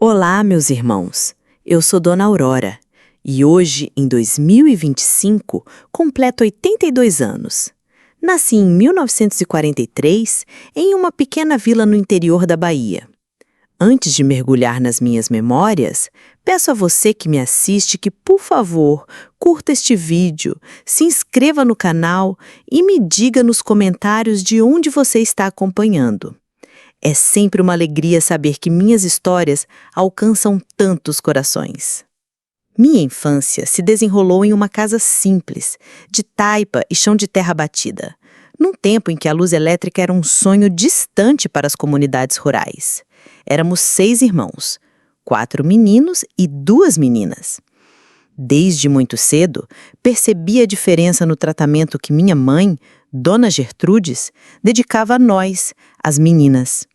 Olá, meus irmãos. Eu sou Dona Aurora e hoje, em 2025, completo 82 anos. Nasci em 1943 em uma pequena vila no interior da Bahia. Antes de mergulhar nas minhas memórias, peço a você que me assiste que, por favor, curta este vídeo, se inscreva no canal e me diga nos comentários de onde você está acompanhando. É sempre uma alegria saber que minhas histórias alcançam tantos corações. Minha infância se desenrolou em uma casa simples, de taipa e chão de terra batida, num tempo em que a luz elétrica era um sonho distante para as comunidades rurais. Éramos 6 irmãos, 4 meninos e 2 meninas. Desde muito cedo, percebi a diferença no tratamento que minha mãe, Dona Gertrudes, dedicava a nós, as meninas.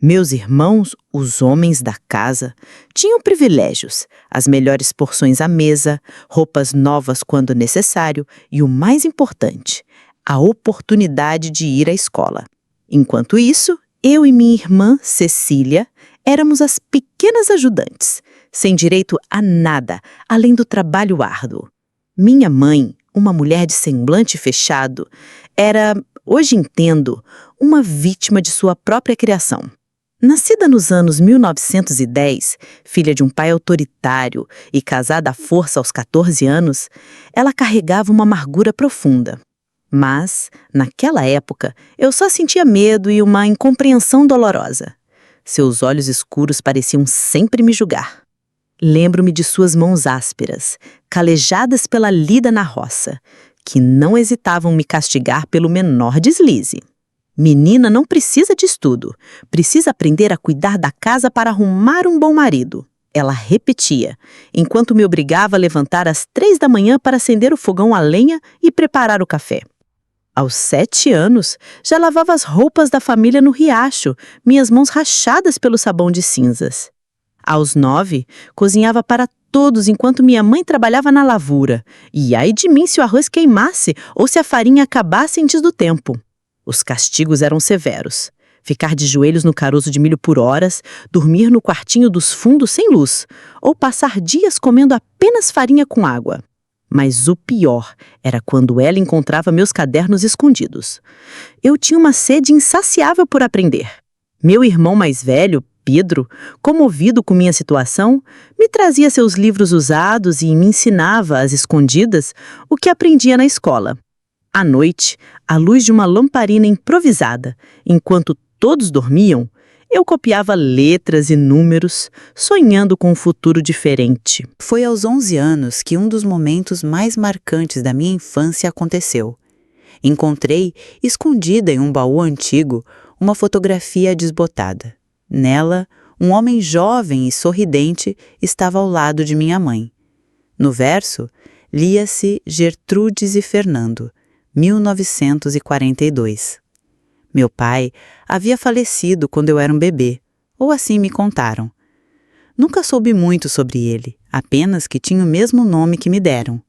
Meus irmãos, os homens da casa, tinham privilégios, as melhores porções à mesa, roupas novas quando necessário e, o mais importante, a oportunidade de ir à escola. Enquanto isso, eu e minha irmã, Cecília, éramos as pequenas ajudantes, sem direito a nada, além do trabalho árduo. Minha mãe, uma mulher de semblante fechado, era, hoje entendo, uma vítima de sua própria criação. Nascida nos anos 1910, filha de um pai autoritário e casada à força aos 14 anos, ela carregava uma amargura profunda. Mas, naquela época, eu só sentia medo e uma incompreensão dolorosa. Seus olhos escuros pareciam sempre me julgar. Lembro-me de suas mãos ásperas, calejadas pela lida na roça, que não hesitavam me castigar pelo menor deslize. Menina não precisa de estudo, precisa aprender a cuidar da casa para arrumar um bom marido. Ela repetia, enquanto me obrigava a levantar às 3 da manhã para acender o fogão a lenha e preparar o café. Aos 7 anos, já lavava as roupas da família no riacho, minhas mãos rachadas pelo sabão de cinzas. Aos 9, cozinhava para todos enquanto minha mãe trabalhava na lavura. E ai de mim se o arroz queimasse ou se a farinha acabasse antes do tempo. Os castigos eram severos. Ficar de joelhos no caroço de milho por horas, dormir no quartinho dos fundos sem luz, ou passar dias comendo apenas farinha com água. Mas o pior era quando ela encontrava meus cadernos escondidos. Eu tinha uma sede insaciável por aprender. Meu irmão mais velho, Pedro, comovido com minha situação, me trazia seus livros usados e me ensinava, às escondidas, o que aprendia na escola. À noite, à luz de uma lamparina improvisada, enquanto todos dormiam, eu copiava letras e números, sonhando com um futuro diferente. Foi aos 11 anos que um dos momentos mais marcantes da minha infância aconteceu. Encontrei, escondida em um baú antigo, uma fotografia desbotada. Nela, um homem jovem e sorridente estava ao lado de minha mãe. No verso, lia-se Gertrudes e Fernando, 1942. Meu pai havia falecido quando eu era um bebê, ou assim me contaram. Nunca soube muito sobre ele, apenas que tinha o mesmo nome que me deram.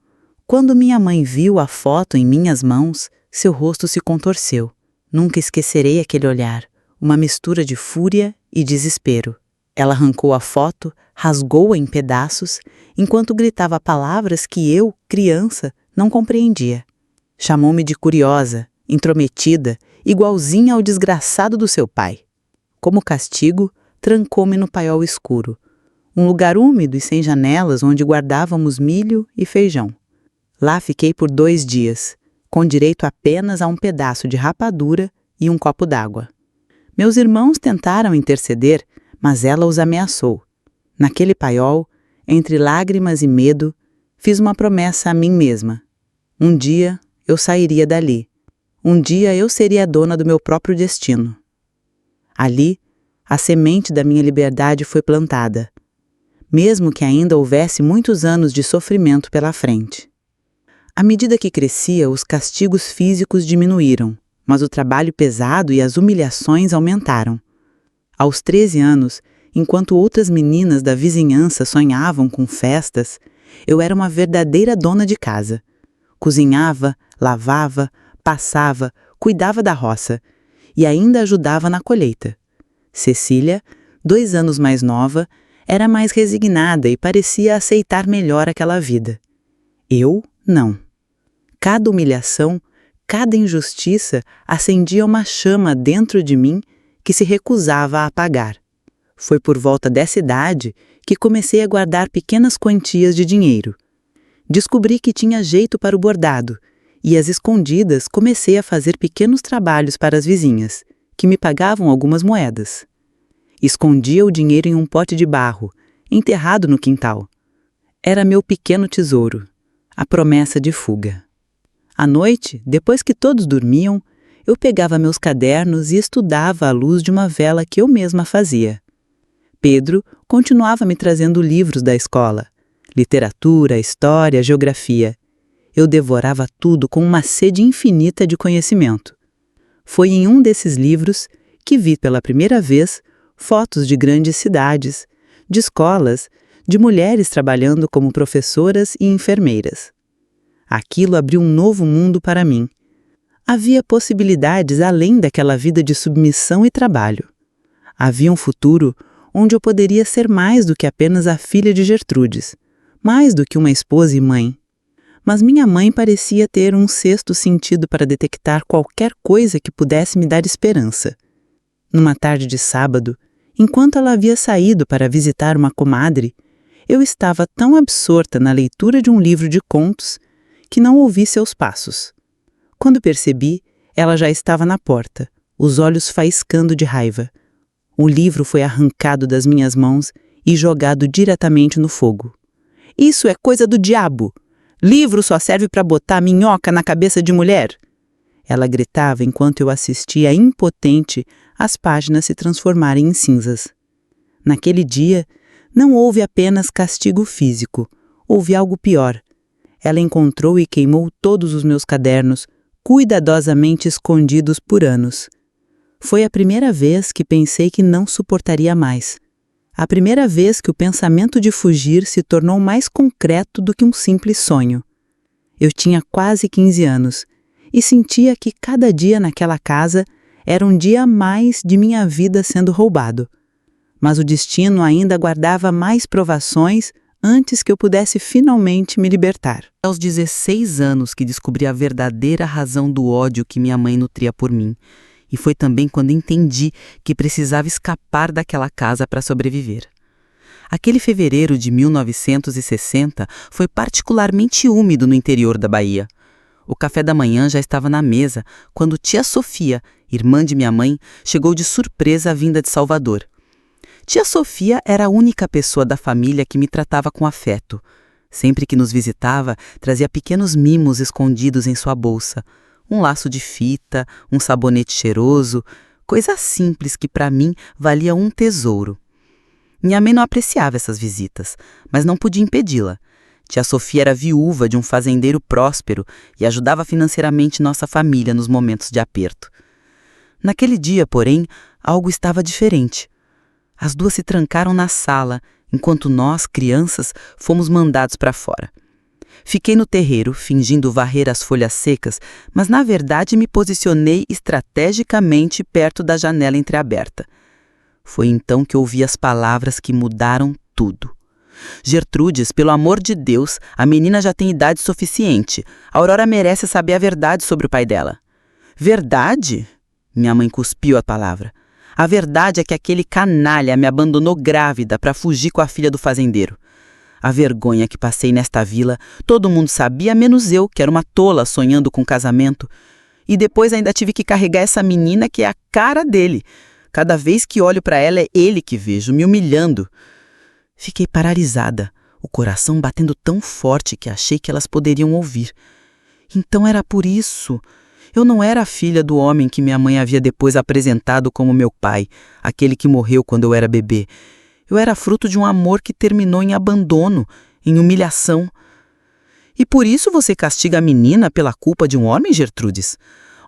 Quando minha mãe viu a foto em minhas mãos, seu rosto se contorceu. Nunca esquecerei aquele olhar, uma mistura de fúria e desespero. Ela arrancou a foto, rasgou-a em pedaços, enquanto gritava palavras que eu, criança, não compreendia. Chamou-me de curiosa, intrometida, igualzinha ao desgraçado do seu pai. Como castigo, trancou-me no paiol escuro, um lugar úmido e sem janelas onde guardávamos milho e feijão. Lá fiquei por 2 dias, com direito apenas a um pedaço de rapadura e um copo d'água. Meus irmãos tentaram interceder, mas ela os ameaçou. Naquele paiol, entre lágrimas e medo, fiz uma promessa a mim mesma. Um dia eu sairia dali. Um dia eu seria a dona do meu próprio destino. Ali, a semente da minha liberdade foi plantada, mesmo que ainda houvesse muitos anos de sofrimento pela frente. À medida que crescia, os castigos físicos diminuíram, mas o trabalho pesado e as humilhações aumentaram. Aos 13 anos, enquanto outras meninas da vizinhança sonhavam com festas, eu era uma verdadeira dona de casa. Cozinhava, lavava, passava, cuidava da roça e ainda ajudava na colheita. Cecília, 2 anos mais nova, Era mais resignada e parecia aceitar melhor aquela vida. Eu, não. Cada humilhação, cada injustiça acendia uma chama dentro de mim que se recusava a apagar. Foi por volta dessa idade que comecei a guardar pequenas quantias de dinheiro. Descobri que tinha jeito para o bordado e, às escondidas, comecei a fazer pequenos trabalhos para as vizinhas, que me pagavam algumas moedas. Escondia o dinheiro em um pote de barro, enterrado no quintal. Era meu pequeno tesouro, a promessa de fuga. À noite, depois que todos dormiam, eu pegava meus cadernos e estudava à luz de uma vela que eu mesma fazia. Pedro continuava me trazendo livros da escola, literatura, história, geografia. Eu devorava tudo com uma sede infinita de conhecimento. Foi em um desses livros que vi pela primeira vez fotos de grandes cidades, de escolas, de mulheres trabalhando como professoras e enfermeiras. Aquilo abriu um novo mundo para mim. Havia possibilidades além daquela vida de submissão e trabalho. Havia um futuro onde eu poderia ser mais do que apenas a filha de Gertrudes, mais do que uma esposa e mãe. Mas minha mãe parecia ter um sexto sentido para detectar qualquer coisa que pudesse me dar esperança. Numa tarde de sábado, enquanto ela havia saído para visitar uma comadre, eu estava tão absorta na leitura de um livro de contos que não ouvi seus passos. Quando percebi, ela já estava na porta, os olhos faiscando de raiva. O livro foi arrancado das minhas mãos e jogado diretamente no fogo. Isso é coisa do diabo! Livro só serve para botar minhoca na cabeça de mulher! Ela gritava enquanto eu assistia impotente as páginas se transformarem em cinzas. Naquele dia, não houve apenas castigo físico, houve algo pior. Ela encontrou e queimou todos os meus cadernos, cuidadosamente escondidos por anos. Foi a primeira vez que pensei que não suportaria mais. A primeira vez que o pensamento de fugir se tornou mais concreto do que um simples sonho. Eu tinha quase 15 anos e sentia que cada dia naquela casa era um dia a mais de minha vida sendo roubado. Mas o destino ainda guardava mais provações antes que eu pudesse finalmente me libertar. Aos 16 anos que descobri a verdadeira razão do ódio que minha mãe nutria por mim. E foi também quando entendi que precisava escapar daquela casa para sobreviver. Aquele fevereiro de 1960 foi particularmente úmido no interior da Bahia. O café da manhã já estava na mesa quando tia Sofia, irmã de minha mãe, chegou de surpresa vinda de Salvador. Tia Sofia era a única pessoa da família que me tratava com afeto. Sempre que nos visitava, trazia pequenos mimos escondidos em sua bolsa. Um laço de fita, um sabonete cheiroso, coisa simples que para mim valia um tesouro. Minha mãe não apreciava essas visitas, mas não podia impedi-la. Tia Sofia era viúva de um fazendeiro próspero e ajudava financeiramente nossa família nos momentos de aperto. Naquele dia, porém, algo estava diferente. As duas se trancaram na sala, enquanto nós, crianças, fomos mandados para fora. Fiquei no terreiro, fingindo varrer as folhas secas, mas na verdade me posicionei estrategicamente perto da janela entreaberta. Foi então que ouvi as palavras que mudaram tudo. Gertrudes, pelo amor de Deus, a menina já tem idade suficiente. A Aurora merece saber a verdade sobre o pai dela. Verdade? Minha mãe cuspiu a palavra. A verdade é que aquele canalha me abandonou grávida para fugir com a filha do fazendeiro. A vergonha que passei nesta vila, todo mundo sabia, menos eu, que era uma tola sonhando com casamento. E depois ainda tive que carregar essa menina que é a cara dele. Cada vez que olho para ela é ele que vejo, me humilhando. Fiquei paralisada, o coração batendo tão forte que achei que elas poderiam ouvir. Então era por isso. Eu não era a filha do homem que minha mãe havia depois apresentado como meu pai, aquele que morreu quando eu era bebê. Eu era fruto de um amor que terminou em abandono, em humilhação. E por isso você castiga a menina pela culpa de um homem, Gertrudes?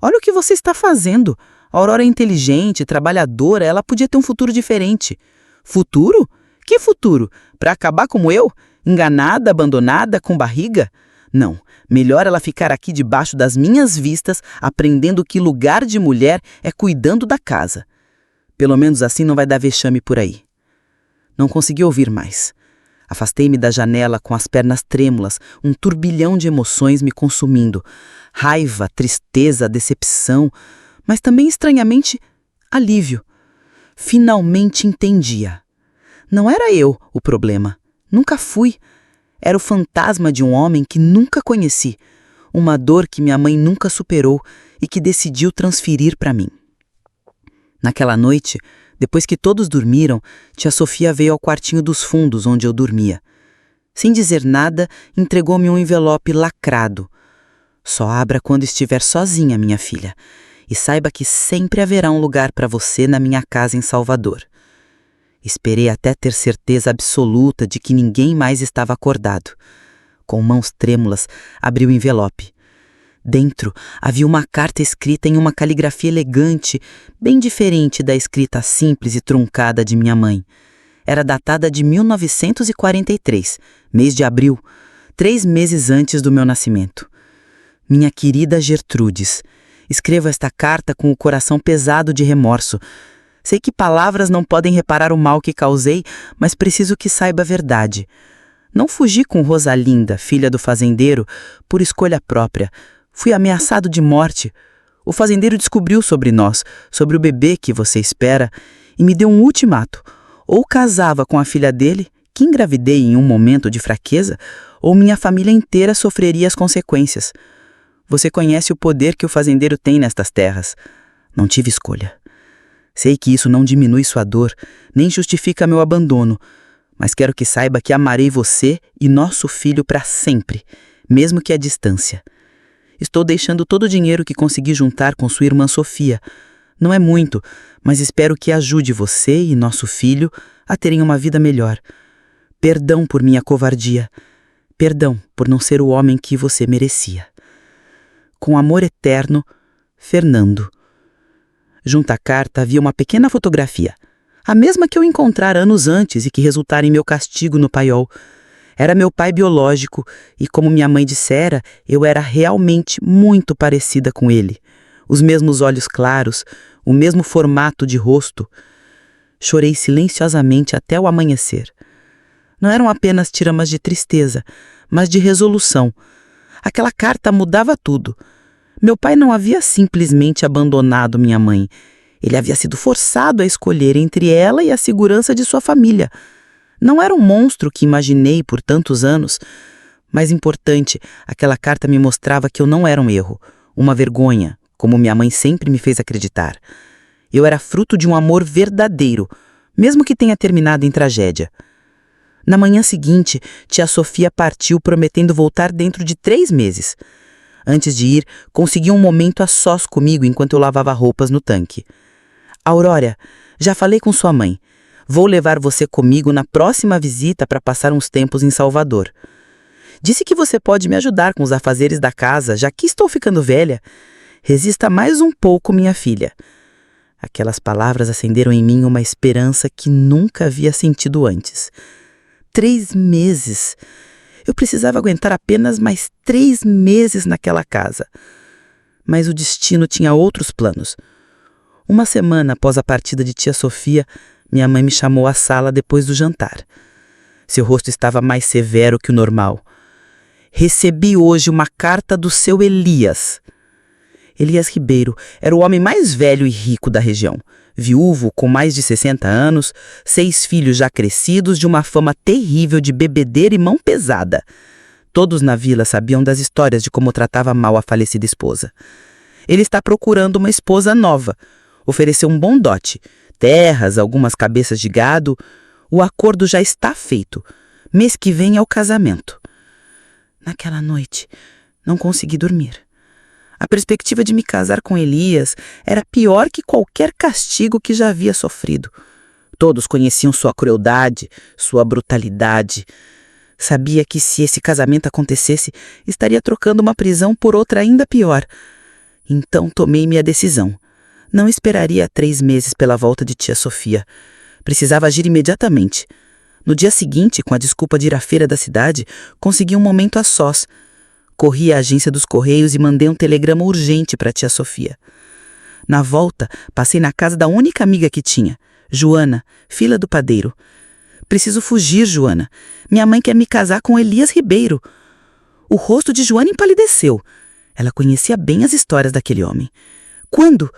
Olha o que você está fazendo. A Aurora é inteligente, trabalhadora, ela podia ter um futuro diferente. Futuro? Que futuro? Para acabar como eu? Enganada, abandonada, com barriga? Não, melhor ela ficar aqui debaixo das minhas vistas, aprendendo que lugar de mulher é cuidando da casa. Pelo menos assim não vai dar vexame por aí. Não consegui ouvir mais. Afastei-me da janela com as pernas trêmulas, um turbilhão de emoções me consumindo. Raiva, tristeza, decepção, mas também, estranhamente, alívio. Finalmente entendia. Não era eu o problema. Nunca fui. Era o fantasma de um homem que nunca conheci. Uma dor que minha mãe nunca superou e que decidiu transferir para mim. Naquela noite, depois que todos dormiram, tia Sofia veio ao quartinho dos fundos onde eu dormia. Sem dizer nada, entregou-me um envelope lacrado. Só abra quando estiver sozinha, minha filha, e saiba que sempre haverá um lugar para você na minha casa em Salvador. Esperei até ter certeza absoluta de que ninguém mais estava acordado. Com mãos trêmulas, abri o envelope. Dentro havia uma carta escrita em uma caligrafia elegante, bem diferente da escrita simples e truncada de minha mãe. Era datada de 1943, mês de abril, 3 meses antes do meu nascimento. Minha querida Gertrudes, escrevo esta carta com o coração pesado de remorso. Sei que palavras não podem reparar o mal que causei, mas preciso que saiba a verdade. Não fugi com Rosalinda, filha do fazendeiro, por escolha própria. Fui ameaçado de morte. O fazendeiro descobriu sobre nós, sobre o bebê que você espera, e me deu um ultimato. Ou casava com a filha dele, que engravidei em um momento de fraqueza, ou minha família inteira sofreria as consequências. Você conhece o poder que o fazendeiro tem nestas terras. Não tive escolha. Sei que isso não diminui sua dor, nem justifica meu abandono, mas quero que saiba que amarei você e nosso filho para sempre, mesmo que à distância. Estou deixando todo o dinheiro que consegui juntar com sua irmã Sofia. Não é muito, mas espero que ajude você e nosso filho a terem uma vida melhor. Perdão por minha covardia. Perdão por não ser o homem que você merecia. Com amor eterno, Fernando. Junto à carta havia uma pequena fotografia, a mesma que eu encontrara anos antes e que resultara em meu castigo no paiol. Era meu pai biológico e, como minha mãe dissera, eu era realmente muito parecida com ele. Os mesmos olhos claros, o mesmo formato de rosto. Chorei silenciosamente até o amanhecer. Não eram apenas tiramas de tristeza, mas de resolução. Aquela carta mudava tudo. Meu pai não havia simplesmente abandonado minha mãe. Ele havia sido forçado a escolher entre ela e a segurança de sua família. Não era um monstro que imaginei por tantos anos. Mais importante, aquela carta me mostrava que eu não era um erro, uma vergonha, como minha mãe sempre me fez acreditar. Eu era fruto de um amor verdadeiro, mesmo que tenha terminado em tragédia. Na manhã seguinte, tia Sofia partiu prometendo voltar dentro de 3 meses. Antes de ir, consegui um momento a sós comigo enquanto eu lavava roupas no tanque. Aurora, já falei com sua mãe. Vou levar você comigo na próxima visita para passar uns tempos em Salvador. Disse que você pode me ajudar com os afazeres da casa, já que estou ficando velha. Resista mais um pouco, minha filha. Aquelas palavras acenderam em mim uma esperança que nunca havia sentido antes. 3 meses. Eu precisava aguentar apenas mais 3 meses naquela casa. Mas o destino tinha outros planos. Uma semana após a partida de tia Sofia, minha mãe me chamou à sala depois do jantar. Seu rosto estava mais severo que o normal. Recebi hoje uma carta do seu Elias. Elias Ribeiro era o homem mais velho e rico da região. Viúvo, com mais de 60 anos, 6 filhos já crescidos, de uma fama terrível de bebedeira e mão pesada. Todos na vila sabiam das histórias de como tratava mal a falecida esposa. Ele está procurando uma esposa nova. Ofereceu um bom dote, terras, algumas cabeças de gado. O acordo já está feito. Mês que vem é o casamento. Naquela noite, não consegui dormir. A perspectiva de me casar com Elias era pior que qualquer castigo que já havia sofrido. Todos conheciam sua crueldade, sua brutalidade. Sabia que se esse casamento acontecesse, estaria trocando uma prisão por outra ainda pior. Então tomei minha decisão. Não esperaria 3 meses pela volta de tia Sofia. Precisava agir imediatamente. No dia seguinte, com a desculpa de ir à feira da cidade, consegui um momento a sós. Corri à agência dos Correios e mandei um telegrama urgente para tia Sofia. Na volta, passei na casa da única amiga que tinha, Joana, filha do padeiro. Preciso fugir, Joana. Minha mãe quer me casar com Elias Ribeiro. O rosto de Joana empalideceu. Ela conhecia bem as histórias daquele homem. Quando?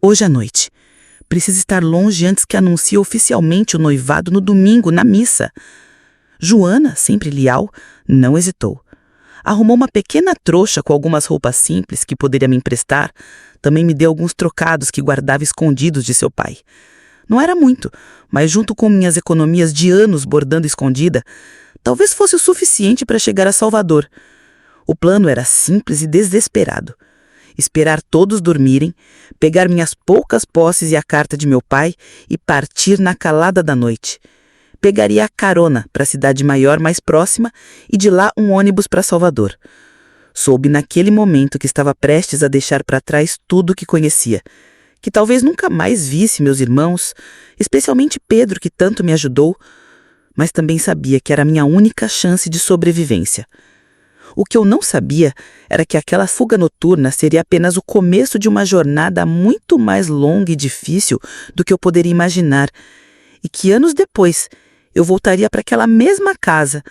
Hoje à noite. Precisa estar longe antes que anuncie oficialmente o noivado no domingo, na missa. Joana, sempre leal, não hesitou. Arrumou uma pequena trouxa com algumas roupas simples que poderia me emprestar. Também me deu alguns trocados que guardava escondidos de seu pai. Não era muito, mas junto com minhas economias de anos bordando escondida, talvez fosse o suficiente para chegar a Salvador. O plano era simples e desesperado. Esperar todos dormirem, pegar minhas poucas posses e a carta de meu pai e partir na calada da noite. Pegaria a carona para a cidade maior mais próxima e de lá um ônibus para Salvador. Soube naquele momento que estava prestes a deixar para trás tudo o que conhecia, que talvez nunca mais visse meus irmãos, especialmente Pedro, que tanto me ajudou, mas também sabia que era a minha única chance de sobrevivência. O que eu não sabia era que aquela fuga noturna seria apenas o começo de uma jornada muito mais longa e difícil do que eu poderia imaginar, e que anos depois eu voltaria para aquela mesma casa,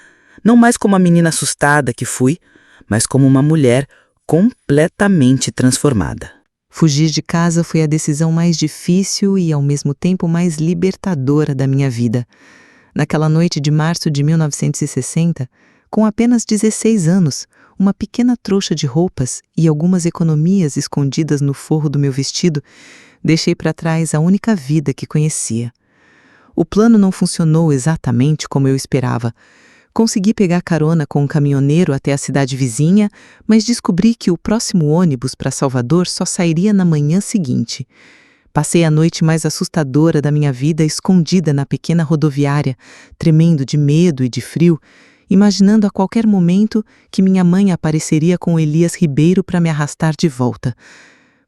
não mais como a menina assustada que fui, mas como uma mulher completamente transformada. Fugir de casa foi a decisão mais difícil e, ao mesmo tempo, mais libertadora da minha vida. Naquela noite de março de 1960, com apenas 16 anos, uma pequena trouxa de roupas e algumas economias escondidas no forro do meu vestido, deixei para trás a única vida que conhecia. O plano não funcionou exatamente como eu esperava. Consegui pegar carona com um caminhoneiro até a cidade vizinha, mas descobri que o próximo ônibus para Salvador só sairia na manhã seguinte. Passei a noite mais assustadora da minha vida escondida na pequena rodoviária, tremendo de medo e de frio, imaginando a qualquer momento que minha mãe apareceria com Elias Ribeiro para me arrastar de volta.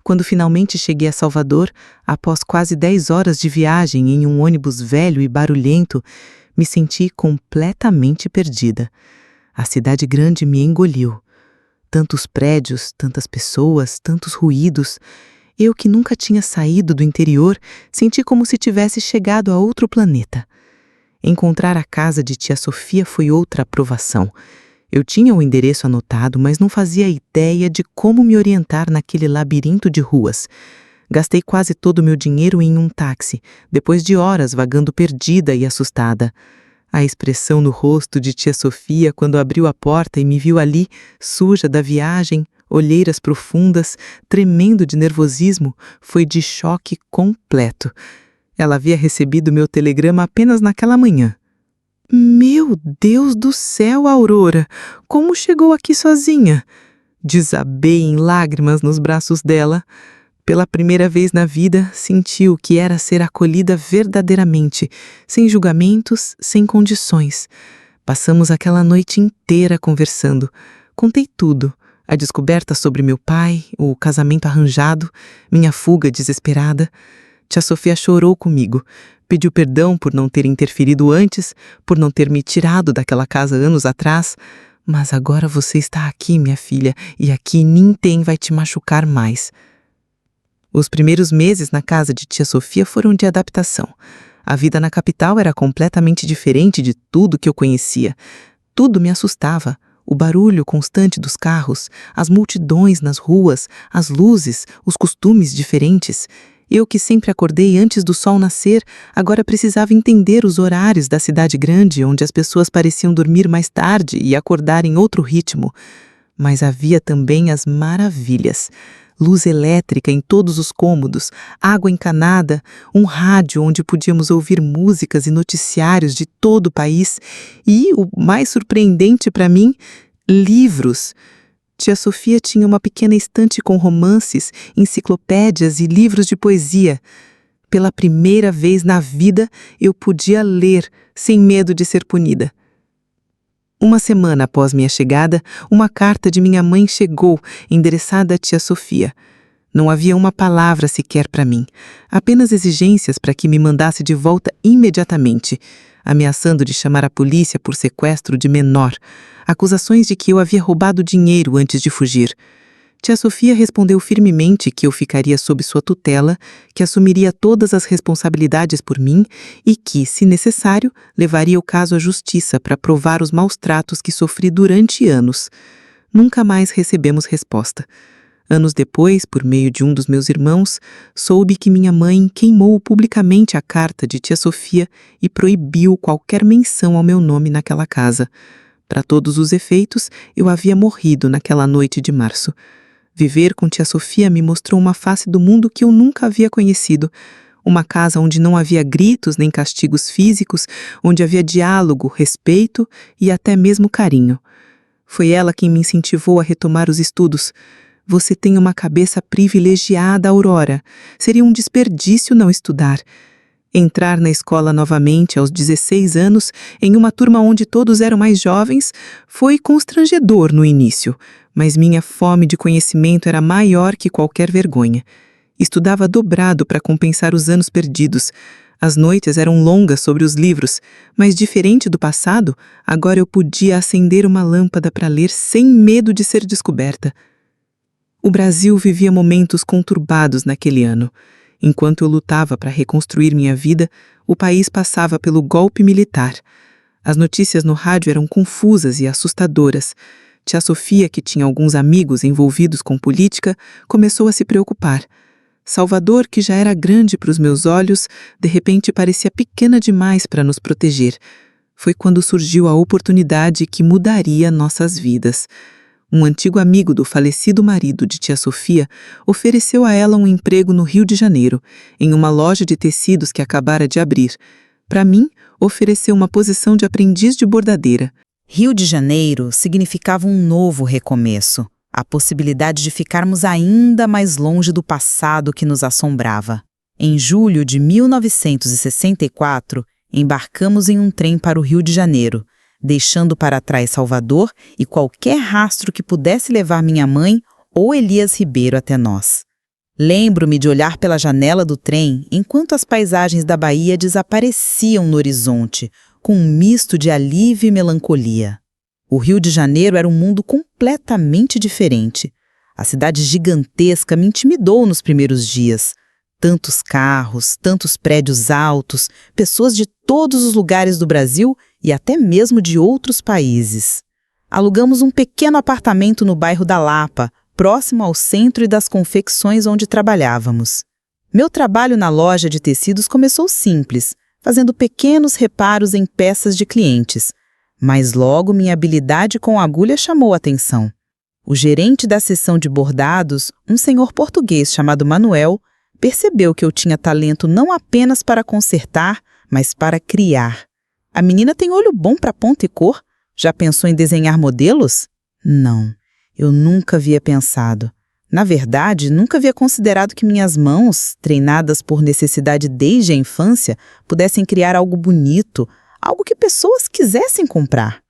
Quando finalmente cheguei a Salvador, após quase 10 horas de viagem em um ônibus velho e barulhento, me senti completamente perdida. A cidade grande me engoliu. Tantos prédios, tantas pessoas, tantos ruídos. Eu que nunca tinha saído do interior, senti como se tivesse chegado a outro planeta. Encontrar a casa de tia Sofia foi outra aprovação. Eu tinha o endereço anotado, mas não fazia ideia de como me orientar naquele labirinto de ruas. Gastei quase todo o meu dinheiro em um táxi, depois de horas vagando perdida e assustada. A expressão no rosto de tia Sofia quando abriu a porta e me viu ali, suja da viagem, olheiras profundas, tremendo de nervosismo, foi de choque completo. Ela havia recebido meu telegrama apenas naquela manhã. Meu Deus do céu, Aurora! Como chegou aqui sozinha? Desabei em lágrimas nos braços dela. Pela primeira vez na vida, senti o que era ser acolhida verdadeiramente, sem julgamentos, sem condições. Passamos aquela noite inteira conversando. Contei tudo. A descoberta sobre meu pai, o casamento arranjado, minha fuga desesperada. Tia Sofia chorou comigo. Pediu perdão por não ter interferido antes, por não ter me tirado daquela casa anos atrás. Mas agora você está aqui, minha filha, e aqui ninguém vai te machucar mais. Os primeiros meses na casa de tia Sofia foram de adaptação. A vida na capital era completamente diferente de tudo que eu conhecia. Tudo me assustava. O barulho constante dos carros, as multidões nas ruas, as luzes, os costumes diferentes. Eu que sempre acordei antes do sol nascer, agora precisava entender os horários da cidade grande, onde as pessoas pareciam dormir mais tarde e acordar em outro ritmo. Mas havia também as maravilhas. Luz elétrica em todos os cômodos, água encanada, um rádio onde podíamos ouvir músicas e noticiários de todo o país e, o mais surpreendente para mim, livros. Tia Sofia tinha uma pequena estante com romances, enciclopédias e livros de poesia. Pela primeira vez na vida, eu podia ler sem medo de ser punida. Uma semana após minha chegada, uma carta de minha mãe chegou, endereçada à tia Sofia. Não havia uma palavra sequer para mim, apenas exigências para que me mandasse de volta imediatamente, ameaçando de chamar a polícia por sequestro de menor, acusações de que eu havia roubado dinheiro antes de fugir. Tia Sofia respondeu firmemente que eu ficaria sob sua tutela, que assumiria todas as responsabilidades por mim e que, se necessário, levaria o caso à justiça para provar os maus tratos que sofri durante anos. Nunca mais recebemos resposta. Anos depois, por meio de um dos meus irmãos, soube que minha mãe queimou publicamente a carta de tia Sofia e proibiu qualquer menção ao meu nome naquela casa. Para todos os efeitos, eu havia morrido naquela noite de março. Viver com tia Sofia me mostrou uma face do mundo que eu nunca havia conhecido. Uma casa onde não havia gritos nem castigos físicos, onde havia diálogo, respeito e até mesmo carinho. Foi ela quem me incentivou a retomar os estudos. Você tem uma cabeça privilegiada, Aurora. Seria um desperdício não estudar. Entrar na escola novamente aos 16 anos, em uma turma onde todos eram mais jovens, foi constrangedor no início, mas minha fome de conhecimento era maior que qualquer vergonha. Estudava dobrado para compensar os anos perdidos. As noites eram longas sobre os livros, mas diferente do passado, agora eu podia acender uma lâmpada para ler sem medo de ser descoberta. O Brasil vivia momentos conturbados naquele ano. Enquanto eu lutava para reconstruir minha vida, o país passava pelo golpe militar. As notícias no rádio eram confusas e assustadoras. Tia Sofia, que tinha alguns amigos envolvidos com política, começou a se preocupar. Salvador, que já era grande para os meus olhos, de repente parecia pequena demais para nos proteger. Foi quando surgiu a oportunidade que mudaria nossas vidas. Um antigo amigo do falecido marido de tia Sofia ofereceu a ela um emprego no Rio de Janeiro, em uma loja de tecidos que acabara de abrir. Para mim, ofereceu uma posição de aprendiz de bordadeira. Rio de Janeiro significava um novo recomeço, a possibilidade de ficarmos ainda mais longe do passado que nos assombrava. Em julho de 1964, embarcamos em um trem para o Rio de Janeiro, deixando para trás Salvador e qualquer rastro que pudesse levar minha mãe ou Elias Ribeiro até nós. Lembro-me de olhar pela janela do trem enquanto as paisagens da Bahia desapareciam no horizonte, com um misto de alívio e melancolia. O Rio de Janeiro era um mundo completamente diferente. A cidade gigantesca me intimidou nos primeiros dias. Tantos carros, tantos prédios altos, pessoas de todos os lugares do Brasil e até mesmo de outros países. Alugamos um pequeno apartamento no bairro da Lapa, próximo ao centro e das confecções onde trabalhávamos. Meu trabalho na loja de tecidos começou simples, fazendo pequenos reparos em peças de clientes, mas logo minha habilidade com agulha chamou a atenção. O gerente da seção de bordados, um senhor português chamado Manuel, percebeu que eu tinha talento não apenas para consertar, mas para criar. A menina tem olho bom para ponta e cor? Já pensou em desenhar modelos? Não, eu nunca havia pensado. Na verdade, nunca havia considerado que minhas mãos, treinadas por necessidade desde a infância, pudessem criar algo bonito, algo que pessoas quisessem comprar.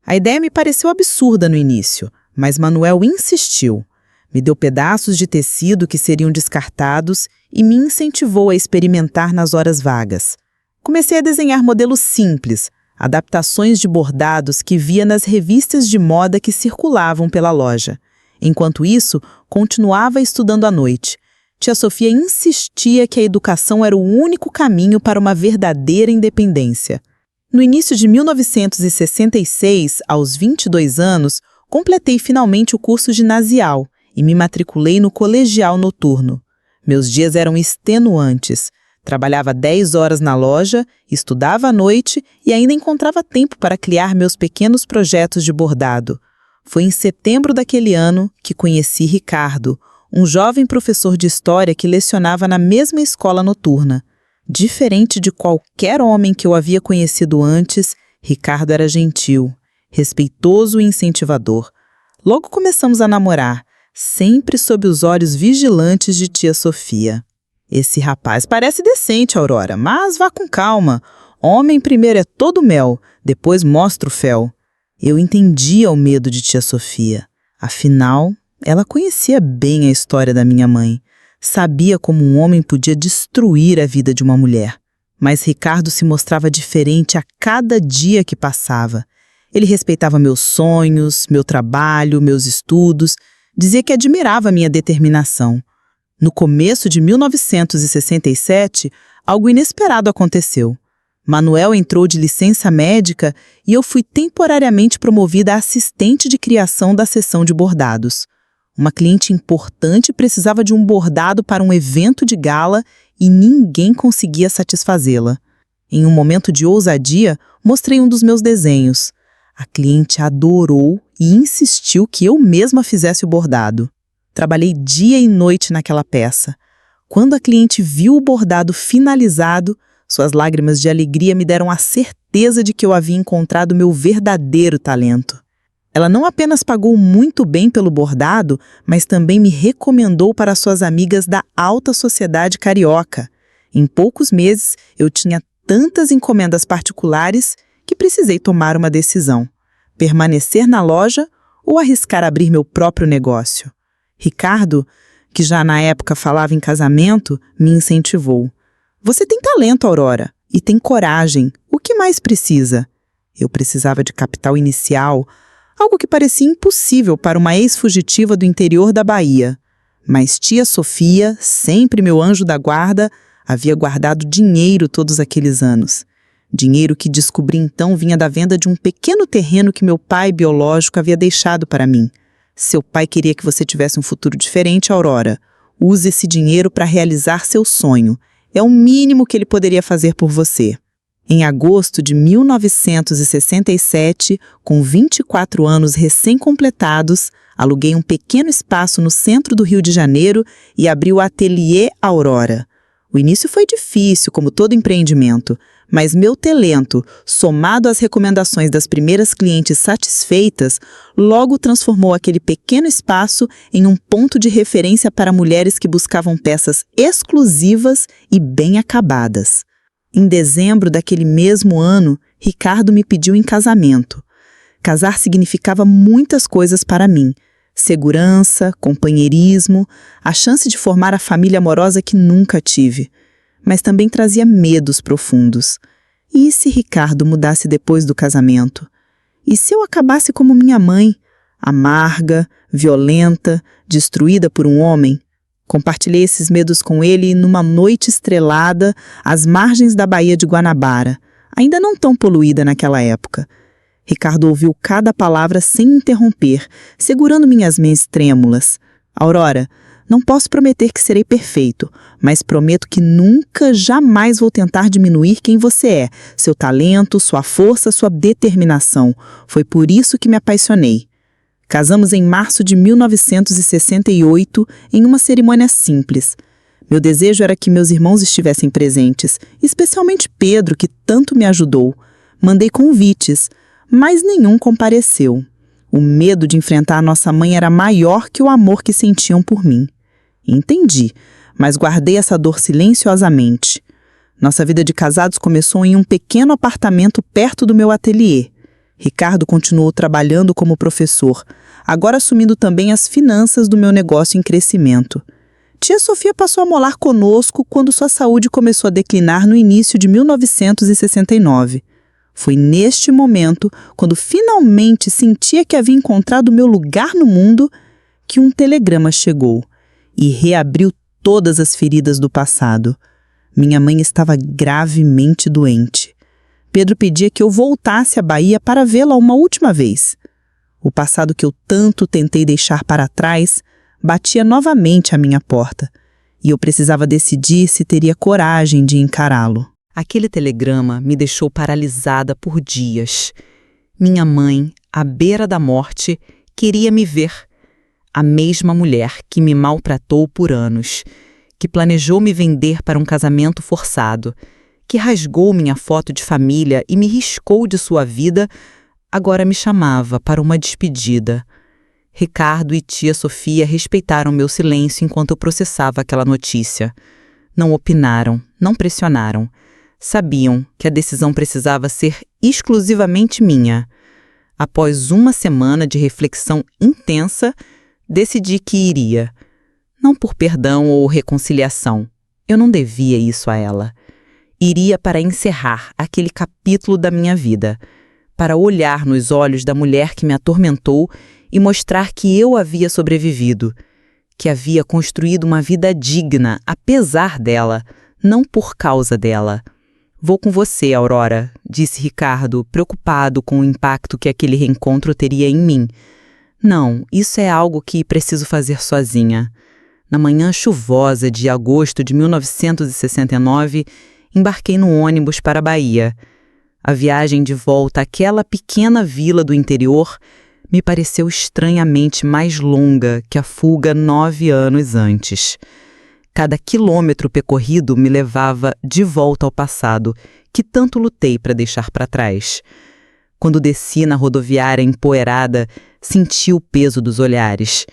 A ideia me pareceu absurda no início, mas Manuel insistiu. Me deu pedaços de tecido que seriam descartados e me incentivou a experimentar nas horas vagas. Comecei a desenhar modelos simples, adaptações de bordados que via nas revistas de moda que circulavam pela loja. Enquanto isso, continuava estudando à noite. Tia Sofia insistia que a educação era o único caminho para uma verdadeira independência. No início de 1966, aos 22 anos, completei finalmente o curso ginasial e me matriculei no colegial noturno. Meus dias eram extenuantes. Trabalhava 10 horas na loja, estudava à noite e ainda encontrava tempo para criar meus pequenos projetos de bordado. Foi em setembro daquele ano que conheci Ricardo, um jovem professor de história que lecionava na mesma escola noturna. Diferente de qualquer homem que eu havia conhecido antes, Ricardo era gentil, respeitoso e incentivador. Logo começamos a namorar, sempre sob os olhos vigilantes de tia Sofia. Esse rapaz parece decente, Aurora, mas vá com calma. Homem primeiro é todo mel, depois mostra o fel. Eu entendia o medo de tia Sofia. Afinal, ela conhecia bem a história da minha mãe. Sabia como um homem podia destruir a vida de uma mulher. Mas Ricardo se mostrava diferente a cada dia que passava. Ele respeitava meus sonhos, meu trabalho, meus estudos. Dizia que admirava minha determinação. No começo de 1967, algo inesperado aconteceu. Manuel entrou de licença médica e eu fui temporariamente promovida a assistente de criação da seção de bordados. Uma cliente importante precisava de um bordado para um evento de gala e ninguém conseguia satisfazê-la. Em um momento de ousadia, mostrei um dos meus desenhos. A cliente adorou e insistiu que eu mesma fizesse o bordado. Trabalhei dia e noite naquela peça. Quando a cliente viu o bordado finalizado, suas lágrimas de alegria me deram a certeza de que eu havia encontrado meu verdadeiro talento. Ela não apenas pagou muito bem pelo bordado, mas também me recomendou para suas amigas da alta sociedade carioca. Em poucos meses, eu tinha tantas encomendas particulares que precisei tomar uma decisão: permanecer na loja ou arriscar abrir meu próprio negócio. Ricardo, que já na época falava em casamento, me incentivou. Você tem talento, Aurora, e tem coragem. O que mais precisa? Eu precisava de capital inicial, algo que parecia impossível para uma ex-fugitiva do interior da Bahia. Mas tia Sofia, sempre meu anjo da guarda, havia guardado dinheiro todos aqueles anos. Dinheiro que descobri então vinha da venda de um pequeno terreno que meu pai biológico havia deixado para mim. Seu pai queria que você tivesse um futuro diferente, Aurora. Use esse dinheiro para realizar seu sonho. É o mínimo que ele poderia fazer por você. Em agosto de 1967, com 24 anos recém-completados, aluguei um pequeno espaço no centro do Rio de Janeiro e abri o Ateliê Aurora. O início foi difícil, como todo empreendimento, mas meu talento, somado às recomendações das primeiras clientes satisfeitas, logo transformou aquele pequeno espaço em um ponto de referência para mulheres que buscavam peças exclusivas e bem acabadas. Em dezembro daquele mesmo ano, Ricardo me pediu em casamento. Casar significava muitas coisas para mim: segurança, companheirismo, a chance de formar a família amorosa que nunca tive. Mas também trazia medos profundos. E se Ricardo mudasse depois do casamento? E se eu acabasse como minha mãe, amarga, violenta, destruída por um homem? Compartilhei esses medos com ele numa noite estrelada às margens da Baía de Guanabara, ainda não tão poluída naquela época. Ricardo ouviu cada palavra sem interromper, segurando minhas mãos trêmulas. Aurora, não posso prometer que serei perfeito, mas prometo que nunca, jamais vou tentar diminuir quem você é, seu talento, sua força, sua determinação. Foi por isso que me apaixonei. Casamos em março de 1968, em uma cerimônia simples. Meu desejo era que meus irmãos estivessem presentes, especialmente Pedro, que tanto me ajudou. Mandei convites, mas nenhum compareceu. O medo de enfrentar nossa mãe era maior que o amor que sentiam por mim. Entendi, mas guardei essa dor silenciosamente. Nossa vida de casados começou em um pequeno apartamento perto do meu ateliê. Ricardo continuou trabalhando como professor, agora assumindo também as finanças do meu negócio em crescimento. Tia Sofia passou a morar conosco quando sua saúde começou a declinar no início de 1969. Foi neste momento, quando finalmente sentia que havia encontrado meu lugar no mundo, que um telegrama chegou e reabriu todas as feridas do passado. Minha mãe estava gravemente doente. Pedro pedia que eu voltasse à Bahia para vê-la uma última vez. O passado que eu tanto tentei deixar para trás batia novamente à minha porta, e eu precisava decidir se teria coragem de encará-lo. Aquele telegrama me deixou paralisada por dias. Minha mãe, à beira da morte, queria me ver. A mesma mulher que me maltratou por anos, que planejou me vender para um casamento forçado, que rasgou minha foto de família e me riscou de sua vida, agora me chamava para uma despedida. Ricardo e tia Sofia respeitaram meu silêncio enquanto eu processava aquela notícia. Não opinaram, não pressionaram. Sabiam que a decisão precisava ser exclusivamente minha. Após uma semana de reflexão intensa, decidi que iria. Não por perdão ou reconciliação. Eu não devia isso a ela. Iria para encerrar aquele capítulo da minha vida, para olhar nos olhos da mulher que me atormentou e mostrar que eu havia sobrevivido, que havia construído uma vida digna, apesar dela, não por causa dela. Vou com você, Aurora, disse Ricardo, preocupado com o impacto que aquele reencontro teria em mim. Não, isso é algo que preciso fazer sozinha. Na manhã chuvosa de agosto de 1969, embarquei no ônibus para a Bahia. A viagem de volta àquela pequena vila do interior me pareceu estranhamente mais longa que a fuga 9 anos antes. Cada quilômetro percorrido me levava de volta ao passado, que tanto lutei para deixar para trás. Quando desci na rodoviária empoeirada, senti o peso dos olhares.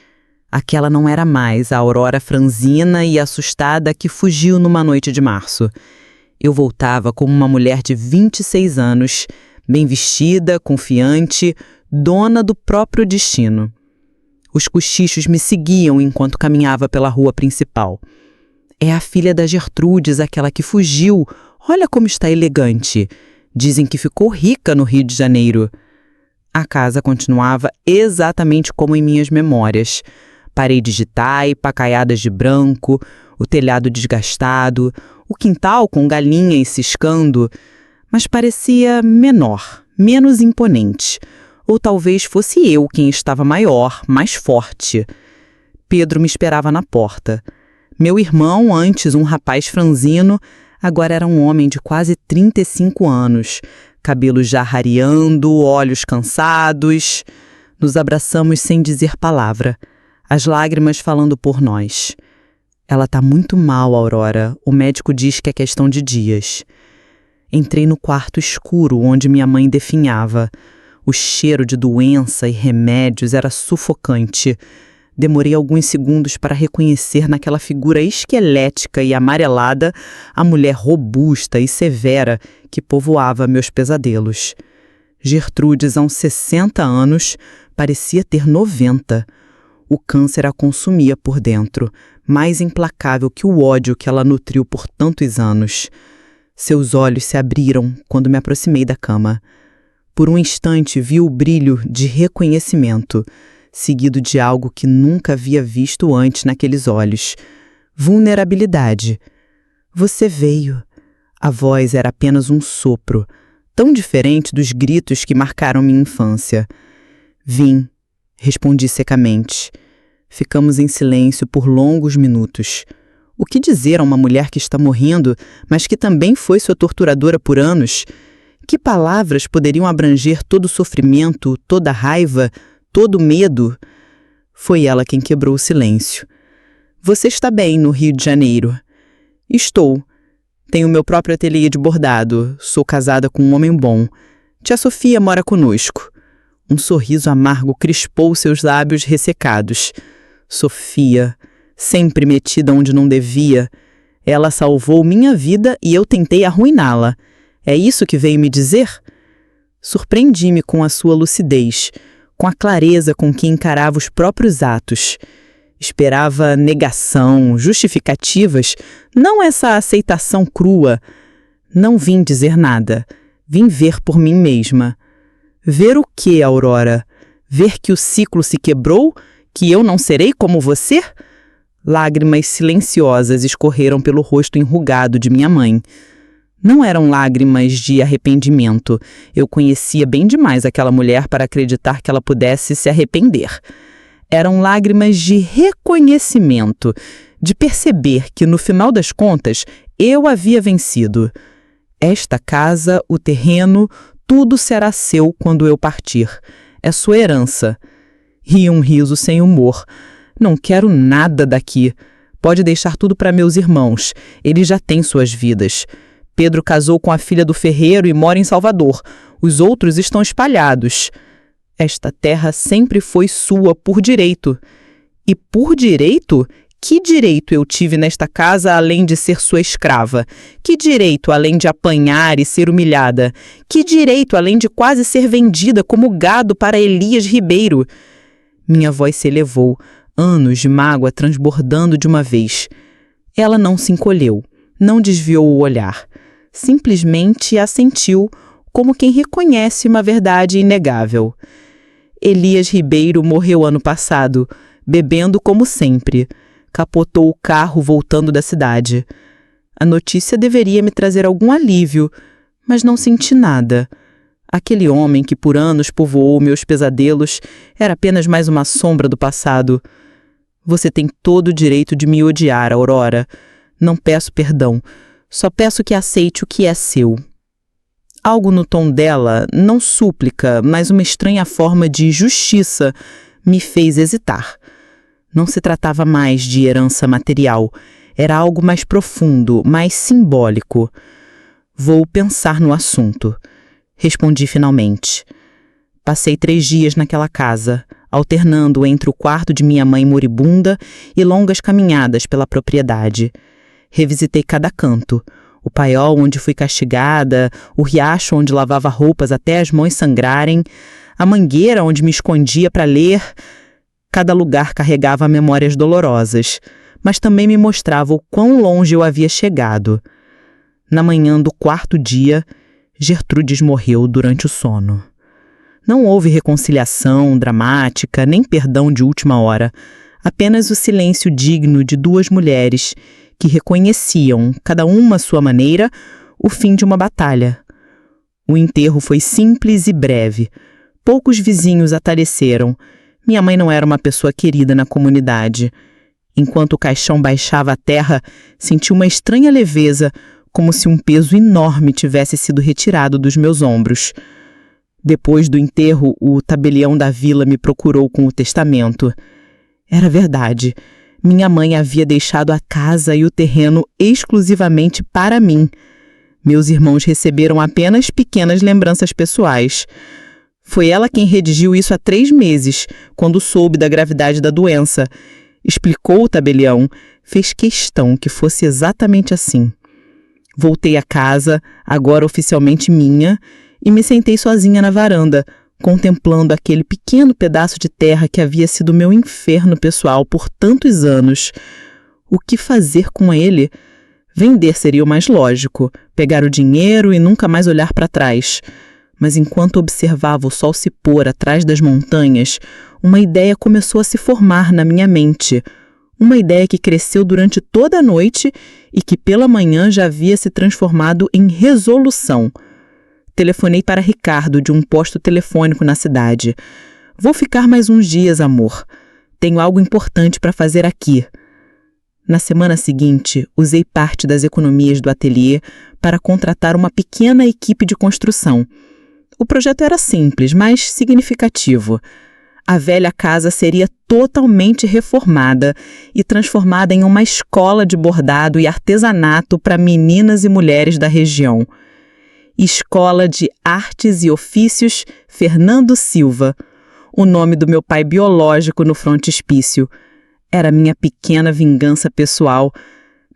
Aquela não era mais a Aurora franzina e assustada que fugiu numa noite de março. Eu voltava como uma mulher de 26 anos, bem vestida, confiante, dona do próprio destino. Os cochichos me seguiam enquanto caminhava pela rua principal. É a filha da Gertrudes, aquela que fugiu. Olha como está elegante. Dizem que ficou rica no Rio de Janeiro. A casa continuava exatamente como em minhas memórias. Paredes de taipa, caiadas de branco, o telhado desgastado, o quintal com galinhas ciscando, mas parecia menor, menos imponente. Ou talvez fosse eu quem estava maior, mais forte. Pedro me esperava na porta. Meu irmão, antes um rapaz franzino, agora era um homem de quase 35 anos, cabelo já rareando, olhos cansados. Nos abraçamos sem dizer palavra, as lágrimas falando por nós. Ela está muito mal, Aurora. O médico diz que é questão de dias. Entrei no quarto escuro onde minha mãe definhava. O cheiro de doença e remédios era sufocante. Demorei alguns segundos para reconhecer naquela figura esquelética e amarelada a mulher robusta e severa que povoava meus pesadelos. Gertrudes, aos 60 anos, parecia ter 90. O câncer a consumia por dentro, mais implacável que o ódio que ela nutriu por tantos anos. Seus olhos se abriram quando me aproximei da cama. Por um instante vi o brilho de reconhecimento, seguido de algo que nunca havia visto antes naqueles olhos. Vulnerabilidade. Você veio. A voz era apenas um sopro, tão diferente dos gritos que marcaram minha infância. Vim, respondi secamente. Ficamos em silêncio por longos minutos. O que dizer a uma mulher que está morrendo, mas que também foi sua torturadora por anos? Que palavras poderiam abranger todo o sofrimento, toda a raiva, todo o medo? Foi ela quem quebrou o silêncio. Você está bem no Rio de Janeiro? Estou. Tenho meu próprio ateliê de bordado. Sou casada com um homem bom. Tia Sofia mora conosco. Um sorriso amargo crispou seus lábios ressecados. Sofia, sempre metida onde não devia. Ela salvou minha vida e eu tentei arruiná-la. É isso que veio me dizer? Surpreendi-me com a sua lucidez, com a clareza com que encarava os próprios atos. Esperava negação, justificativas, não essa aceitação crua. Não vim dizer nada, vim ver por mim mesma. Ver o quê, Aurora? Ver que o ciclo se quebrou? Que eu não serei como você? Lágrimas silenciosas escorreram pelo rosto enrugado de minha mãe. Não eram lágrimas de arrependimento. Eu conhecia bem demais aquela mulher para acreditar que ela pudesse se arrepender. Eram lágrimas de reconhecimento, de perceber que, no final das contas, eu havia vencido. Esta casa, o terreno, tudo será seu quando eu partir. É sua herança. Ri um riso sem humor. Não quero nada daqui. Pode deixar tudo para meus irmãos. Eles já têm suas vidas. Pedro casou com a filha do ferreiro e mora em Salvador. Os outros estão espalhados. Esta terra sempre foi sua por direito. E por direito? Que direito eu tive nesta casa além de ser sua escrava? Que direito além de apanhar e ser humilhada? Que direito além de quase ser vendida como gado para Elias Ribeiro? Minha voz se elevou, anos de mágoa transbordando de uma vez. Ela não se encolheu, não desviou o olhar. Simplesmente assentiu, como quem reconhece uma verdade inegável. Elias Ribeiro morreu ano passado, bebendo como sempre. Capotou o carro voltando da cidade. A notícia deveria me trazer algum alívio, mas não senti nada. Aquele homem que por anos povoou meus pesadelos era apenas mais uma sombra do passado. Você tem todo o direito de me odiar, Aurora. Não peço perdão, só peço que aceite o que é seu. Algo no tom dela, não súplica, mas uma estranha forma de justiça, me fez hesitar. Não se tratava mais de herança material, era algo mais profundo, mais simbólico. Vou pensar no assunto. Respondi finalmente. Passei 3 dias naquela casa, alternando entre o quarto de minha mãe moribunda e longas caminhadas pela propriedade. Revisitei cada canto. O paiol onde fui castigada, o riacho onde lavava roupas até as mãos sangrarem, a mangueira onde me escondia para ler. Cada lugar carregava memórias dolorosas, mas também me mostrava o quão longe eu havia chegado. Na manhã do 4º dia, Gertrudes morreu durante o sono. Não houve reconciliação dramática, nem perdão de última hora, apenas o silêncio digno de 2 mulheres que reconheciam, cada uma à sua maneira, o fim de uma batalha. O enterro foi simples e breve. Poucos vizinhos atalheceram. Minha mãe não era uma pessoa querida na comunidade. Enquanto o caixão baixava à terra, senti uma estranha leveza, como se um peso enorme tivesse sido retirado dos meus ombros. Depois do enterro, o tabelião da vila me procurou com o testamento. Era verdade. Minha mãe havia deixado a casa e o terreno exclusivamente para mim. Meus irmãos receberam apenas pequenas lembranças pessoais. Foi ela quem redigiu isso há 3 meses, quando soube da gravidade da doença. Explicou o tabelião, fez questão que fosse exatamente assim. Voltei à casa, agora oficialmente minha, e me sentei sozinha na varanda, contemplando aquele pequeno pedaço de terra que havia sido meu inferno pessoal por tantos anos. O que fazer com ele? Vender seria o mais lógico, pegar o dinheiro e nunca mais olhar para trás. Mas enquanto observava o sol se pôr atrás das montanhas, uma ideia começou a se formar na minha mente. Uma ideia que cresceu durante toda a noite e que pela manhã já havia se transformado em resolução. Telefonei para Ricardo de um posto telefônico na cidade. Vou ficar mais uns dias, amor. Tenho algo importante para fazer aqui. Na semana seguinte, usei parte das economias do ateliê para contratar uma pequena equipe de construção. O projeto era simples, mas significativo. A velha casa seria totalmente reformada e transformada em uma escola de bordado e artesanato para meninas e mulheres da região. Escola de Artes e Ofícios Fernando Silva, o nome do meu pai biológico no frontispício. Era minha pequena vingança pessoal,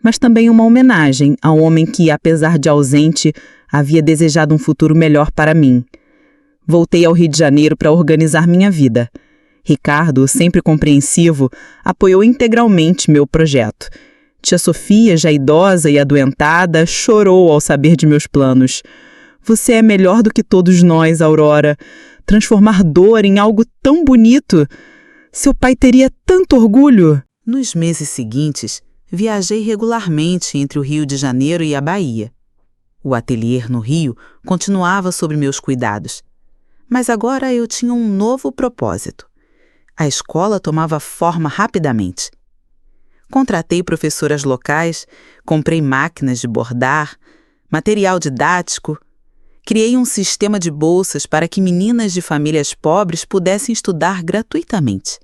mas também uma homenagem ao homem que, apesar de ausente, havia desejado um futuro melhor para mim. Voltei ao Rio de Janeiro para organizar minha vida. Ricardo, sempre compreensivo, apoiou integralmente meu projeto. Tia Sofia, já idosa e adoentada, chorou ao saber de meus planos. Você é melhor do que todos nós, Aurora. Transformar dor em algo tão bonito. Seu pai teria tanto orgulho. Nos meses seguintes, viajei regularmente entre o Rio de Janeiro e a Bahia. O ateliê no Rio continuava sob meus cuidados. Mas agora eu tinha um novo propósito. A escola tomava forma rapidamente. Contratei professoras locais, comprei máquinas de bordar, material didático, criei um sistema de bolsas para que meninas de famílias pobres pudessem estudar gratuitamente.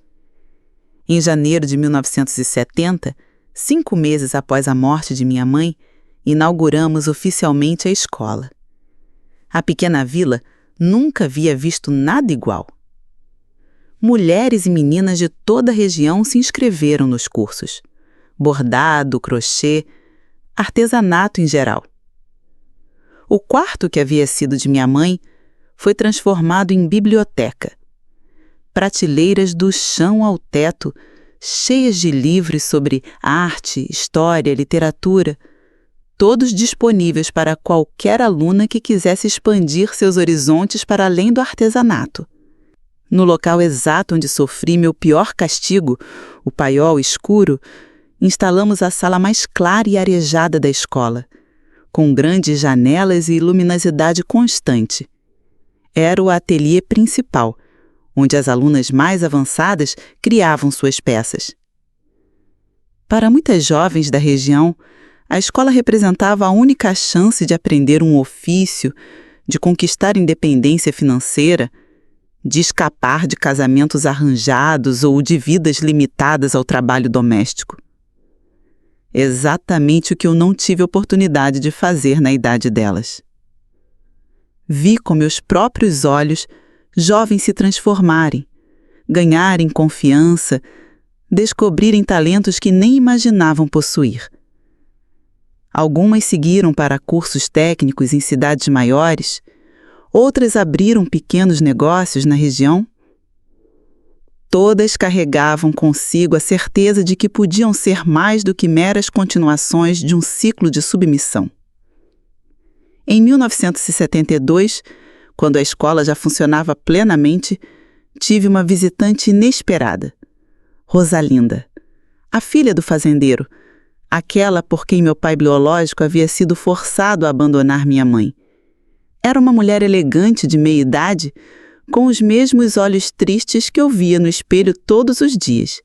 Em janeiro de 1970, 5 meses após a morte de minha mãe, inauguramos oficialmente a escola. A pequena vila nunca havia visto nada igual. Mulheres e meninas de toda a região se inscreveram nos cursos. Bordado, crochê, artesanato em geral. O quarto que havia sido de minha mãe foi transformado em biblioteca. Prateleiras do chão ao teto, cheias de livros sobre arte, história, literatura, todos disponíveis para qualquer aluna que quisesse expandir seus horizontes para além do artesanato. No local exato onde sofri meu pior castigo, o paiol escuro, instalamos a sala mais clara e arejada da escola, com grandes janelas e luminosidade constante. Era o ateliê principal, onde as alunas mais avançadas criavam suas peças. Para muitas jovens da região, a escola representava a única chance de aprender um ofício, de conquistar independência financeira, de escapar de casamentos arranjados ou de vidas limitadas ao trabalho doméstico. Exatamente o que eu não tive oportunidade de fazer na idade delas. Vi com meus próprios olhos jovens se transformarem, ganharem confiança, descobrirem talentos que nem imaginavam possuir. Algumas seguiram para cursos técnicos em cidades maiores, outras abriram pequenos negócios na região. Todas carregavam consigo a certeza de que podiam ser mais do que meras continuações de um ciclo de submissão. Em 1972, quando a escola já funcionava plenamente, tive uma visitante inesperada. Rosalinda, a filha do fazendeiro, aquela por quem meu pai biológico havia sido forçado a abandonar minha mãe. Era uma mulher elegante de meia-idade, com os mesmos olhos tristes que eu via no espelho todos os dias.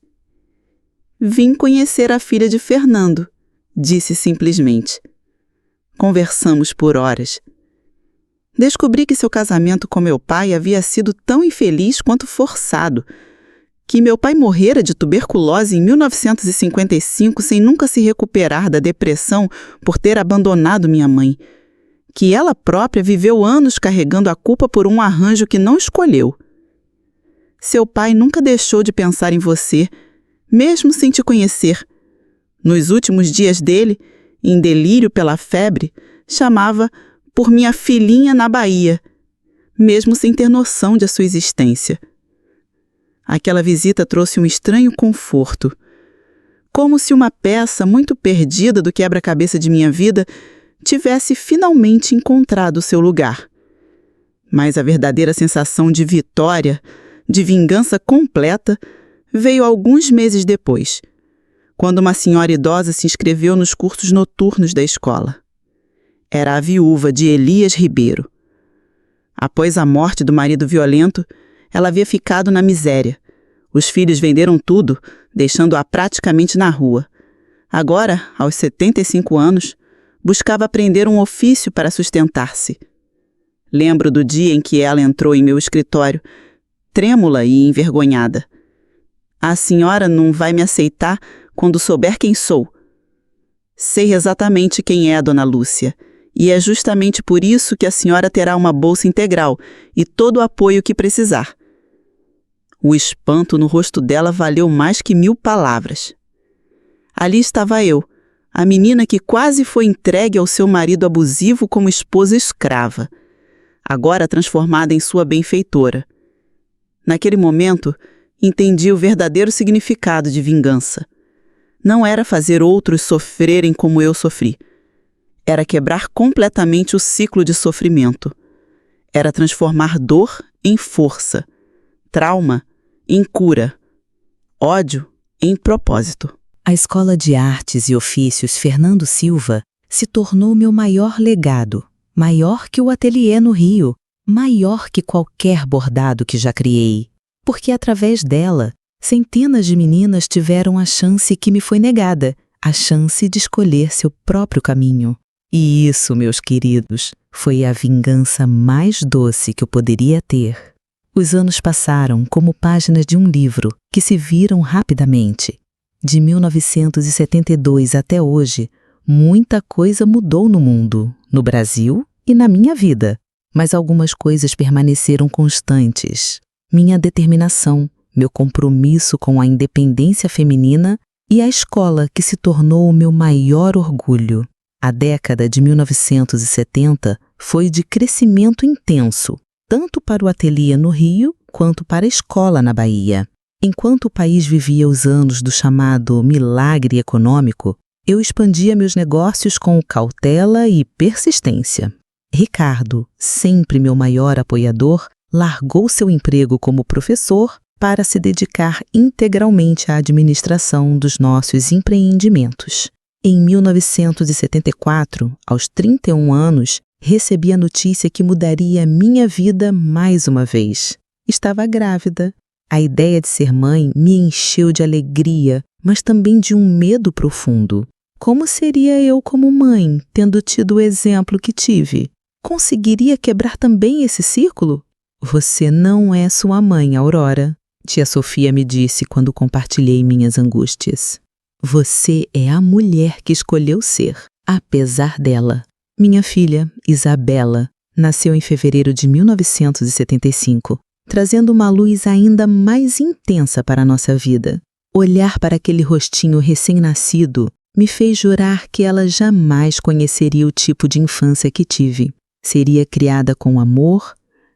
Vim conhecer a filha de Fernando, disse simplesmente. Conversamos por horas. Descobri que seu casamento com meu pai havia sido tão infeliz quanto forçado, que meu pai morrera de tuberculose em 1955 sem nunca se recuperar da depressão por ter abandonado minha mãe, que ela própria viveu anos carregando a culpa por um arranjo que não escolheu. Seu pai nunca deixou de pensar em você, mesmo sem te conhecer. Nos últimos dias dele, em delírio pela febre, chamava por minha filhinha na Bahia, mesmo sem ter noção de sua existência. Aquela visita trouxe um estranho conforto, como se uma peça muito perdida do quebra-cabeça de minha vida tivesse finalmente encontrado seu lugar. Mas a verdadeira sensação de vitória, de vingança completa, veio alguns meses depois, quando uma senhora idosa se inscreveu nos cursos noturnos da escola. Era a viúva de Elias Ribeiro. Após a morte do marido violento, ela havia ficado na miséria. Os filhos venderam tudo, deixando-a praticamente na rua. Agora, aos 75 anos, buscava aprender um ofício para sustentar-se. Lembro do dia em que ela entrou em meu escritório, trêmula e envergonhada. A senhora não vai me aceitar quando souber quem sou. Sei exatamente quem é a dona Lúcia, e é justamente por isso que a senhora terá uma bolsa integral e todo o apoio que precisar. O espanto no rosto dela valeu mais que 1000 palavras. Ali estava eu, a menina que quase foi entregue ao seu marido abusivo como esposa escrava, agora transformada em sua benfeitora. Naquele momento, entendi o verdadeiro significado de vingança. Não era fazer outros sofrerem como eu sofri. Era quebrar completamente o ciclo de sofrimento. Era transformar dor em força, trauma em cura, ódio em propósito. A Escola de Artes e Ofícios Fernando Silva se tornou meu maior legado, maior que o ateliê no Rio, maior que qualquer bordado que já criei, porque através dela, centenas de meninas tiveram a chance que me foi negada, a chance de escolher seu próprio caminho. E isso, meus queridos, foi a vingança mais doce que eu poderia ter. Os anos passaram como páginas de um livro que se viram rapidamente. De 1972 até hoje, muita coisa mudou no mundo, no Brasil e na minha vida. Mas algumas coisas permaneceram constantes. Minha determinação, meu compromisso com a independência feminina e a escola que se tornou o meu maior orgulho. A década de 1970 foi de crescimento intenso, tanto para o ateliê no Rio quanto para a escola na Bahia. Enquanto o país vivia os anos do chamado milagre econômico, eu expandia meus negócios com cautela e persistência. Ricardo, sempre meu maior apoiador, largou seu emprego como professor para se dedicar integralmente à administração dos nossos empreendimentos. Em 1974, aos 31 anos, recebi a notícia que mudaria minha vida mais uma vez. Estava grávida. A ideia de ser mãe me encheu de alegria, mas também de um medo profundo. Como seria eu como mãe, tendo tido o exemplo que tive? Conseguiria quebrar também esse círculo? Você não é sua mãe, Aurora, tia Sofia me disse quando compartilhei minhas angústias. Você é a mulher que escolheu ser, apesar dela. Minha filha, Isabela, nasceu em fevereiro de 1975, trazendo uma luz ainda mais intensa para a nossa vida. Olhar para aquele rostinho recém-nascido me fez jurar que ela jamais conheceria o tipo de infância que tive. Seria criada com amor,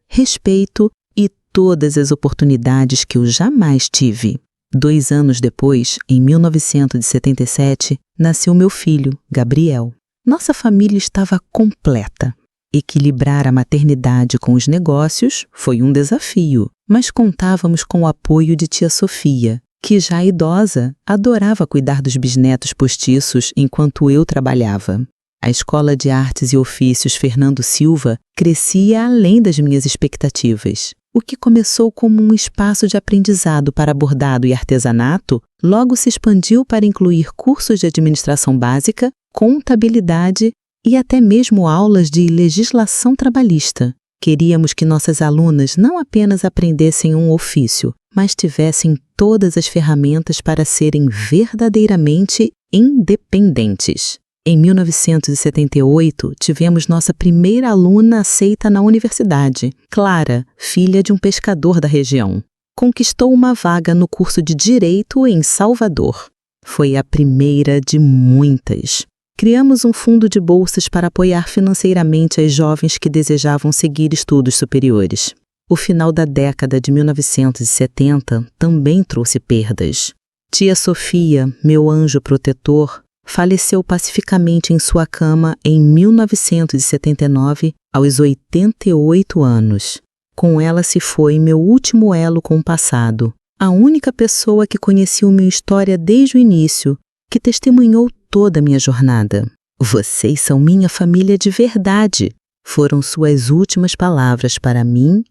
respeito e todas as oportunidades que eu jamais tive. 2 anos depois, em 1977, nasceu meu filho, Gabriel. Nossa família estava completa. Equilibrar a maternidade com os negócios foi um desafio, mas contávamos com o apoio de tia Sofia, que já idosa, adorava cuidar dos bisnetos postiços enquanto eu trabalhava. A Escola de Artes e Ofícios Fernando Silva crescia além das minhas expectativas. O que começou como um espaço de aprendizado para bordado e artesanato, logo se expandiu para incluir cursos de administração básica, contabilidade e até mesmo aulas de legislação trabalhista. Queríamos que nossas alunas não apenas aprendessem um ofício, mas tivessem todas as ferramentas para serem verdadeiramente independentes. Em 1978, tivemos nossa primeira aluna aceita na universidade, Clara, filha de um pescador da região. Conquistou uma vaga no curso de Direito em Salvador. Foi a primeira de muitas. Criamos um fundo de bolsas para apoiar financeiramente as jovens que desejavam seguir estudos superiores. O final da década de 1970 também trouxe perdas. Tia Sofia, meu anjo protetor, faleceu pacificamente em sua cama em 1979, aos 88 anos. Com ela se foi meu último elo com o passado, a única pessoa que conhecia minha história desde o início, que testemunhou toda a minha jornada. Vocês são minha família de verdade, foram suas últimas palavras para mim,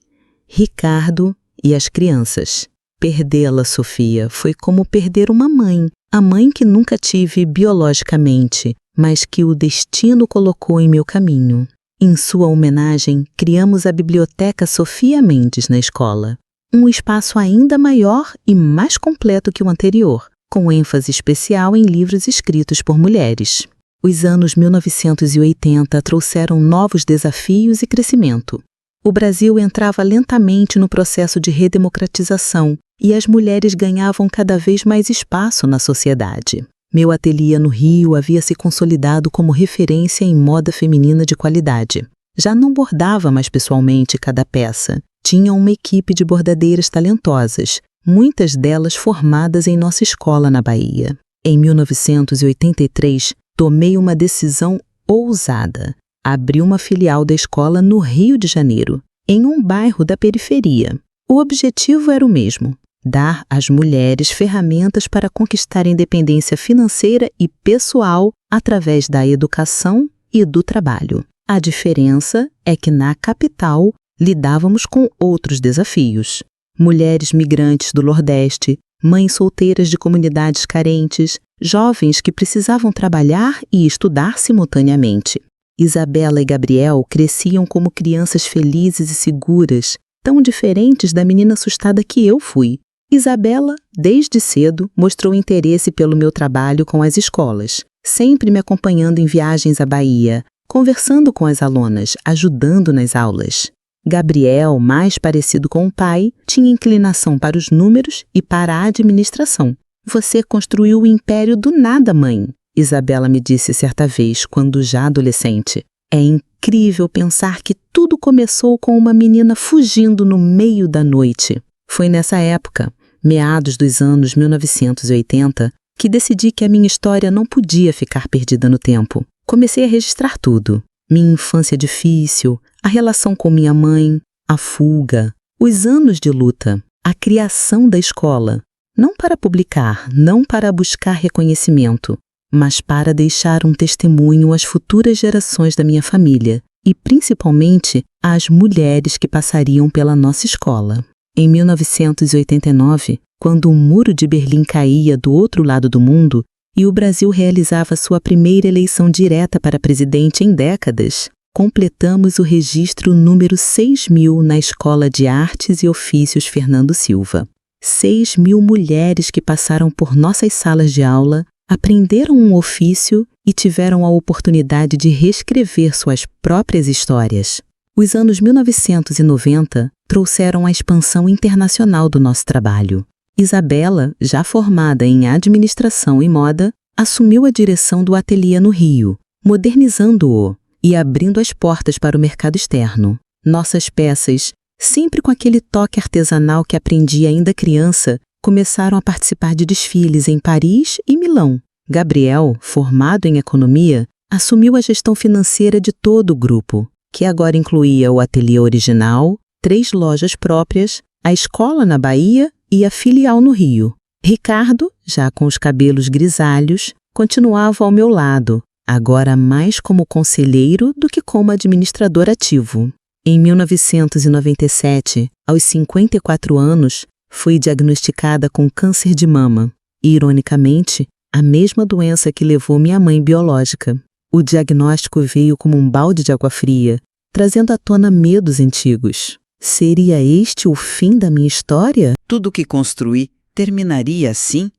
Ricardo e as crianças. Perdê-la, Sofia, foi como perder uma mãe. A mãe que nunca tive biologicamente, mas que o destino colocou em meu caminho. Em sua homenagem, criamos a Biblioteca Sofia Mendes na escola. Um espaço ainda maior e mais completo que o anterior, com ênfase especial em livros escritos por mulheres. Os anos 1980 trouxeram novos desafios e crescimento. O Brasil entrava lentamente no processo de redemocratização e as mulheres ganhavam cada vez mais espaço na sociedade. Meu ateliê no Rio havia se consolidado como referência em moda feminina de qualidade. Já não bordava mais pessoalmente cada peça. Tinha uma equipe de bordadeiras talentosas, muitas delas formadas em nossa escola na Bahia. Em 1983, tomei uma decisão ousada. Abri uma filial da escola no Rio de Janeiro, em um bairro da periferia. O objetivo era o mesmo: dar às mulheres ferramentas para conquistar a independência financeira e pessoal através da educação e do trabalho. A diferença é que na capital lidávamos com outros desafios. Mulheres migrantes do Nordeste, mães solteiras de comunidades carentes, jovens que precisavam trabalhar e estudar simultaneamente. Isabela e Gabriel cresciam como crianças felizes e seguras, tão diferentes da menina assustada que eu fui. Isabela, desde cedo, mostrou interesse pelo meu trabalho com as escolas, sempre me acompanhando em viagens à Bahia, conversando com as alunas, ajudando nas aulas. Gabriel, mais parecido com o pai, tinha inclinação para os números e para a administração. Você construiu o império do nada, mãe, Isabela me disse certa vez, quando já adolescente. É incrível pensar que tudo começou com uma menina fugindo no meio da noite. Foi nessa época, meados dos anos 1980, que decidi que a minha história não podia ficar perdida no tempo. Comecei a registrar tudo. Minha infância difícil, a relação com minha mãe, a fuga, os anos de luta, a criação da escola, não para publicar, não para buscar reconhecimento, mas para deixar um testemunho às futuras gerações da minha família e, principalmente, às mulheres que passariam pela nossa escola. Em 1989, quando o Muro de Berlim caía do outro lado do mundo e o Brasil realizava sua primeira eleição direta para presidente em décadas, completamos o registro número 6.000 na Escola de Artes e Ofícios Fernando Silva. 6.000 mulheres que passaram por nossas salas de aula, aprenderam um ofício e tiveram a oportunidade de reescrever suas próprias histórias. Os anos 1990 trouxeram a expansão internacional do nosso trabalho. Isabela, já formada em administração e moda, assumiu a direção do ateliê no Rio, modernizando-o e abrindo as portas para o mercado externo. Nossas peças, sempre com aquele toque artesanal que aprendi ainda criança, começaram a participar de desfiles em Paris e Milão. Gabriel, formado em economia, assumiu a gestão financeira de todo o grupo, que agora incluía o ateliê original, 3 lojas próprias, a escola na Bahia e a filial no Rio. Ricardo, já com os cabelos grisalhos, continuava ao meu lado, agora mais como conselheiro do que como administrador ativo. Em 1997, aos 54 anos, fui diagnosticada com câncer de mama. E, ironicamente, a mesma doença que levou minha mãe biológica. O diagnóstico veio como um balde de água fria, trazendo à tona medos antigos. Seria este o fim da minha história? Tudo que construí terminaria assim?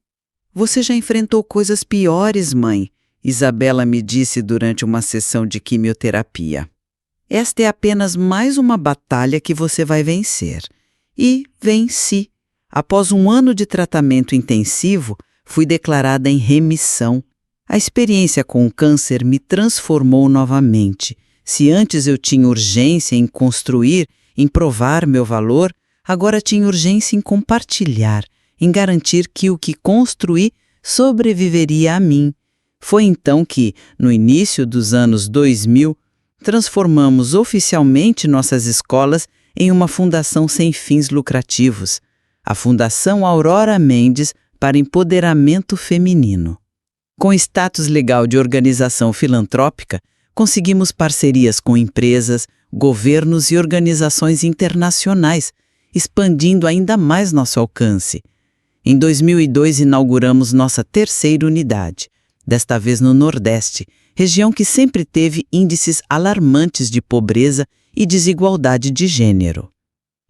Você já enfrentou coisas piores, mãe, Isabela me disse durante uma sessão de quimioterapia. Esta é apenas mais uma batalha que você vai vencer. E venci. Após um ano de tratamento intensivo, fui declarada em remissão. A experiência com o câncer me transformou novamente. Se antes eu tinha urgência em construir, em provar meu valor, agora tinha urgência em compartilhar, em garantir que o que construí sobreviveria a mim. Foi então que, no início dos anos 2000, transformamos oficialmente nossas escolas em uma fundação sem fins lucrativos, a Fundação Aurora Mendes para Empoderamento Feminino. Com status legal de organização filantrópica, conseguimos parcerias com empresas, governos e organizações internacionais, expandindo ainda mais nosso alcance. Em 2002, inauguramos nossa 3ª unidade, desta vez no Nordeste, região que sempre teve índices alarmantes de pobreza e desigualdade de gênero.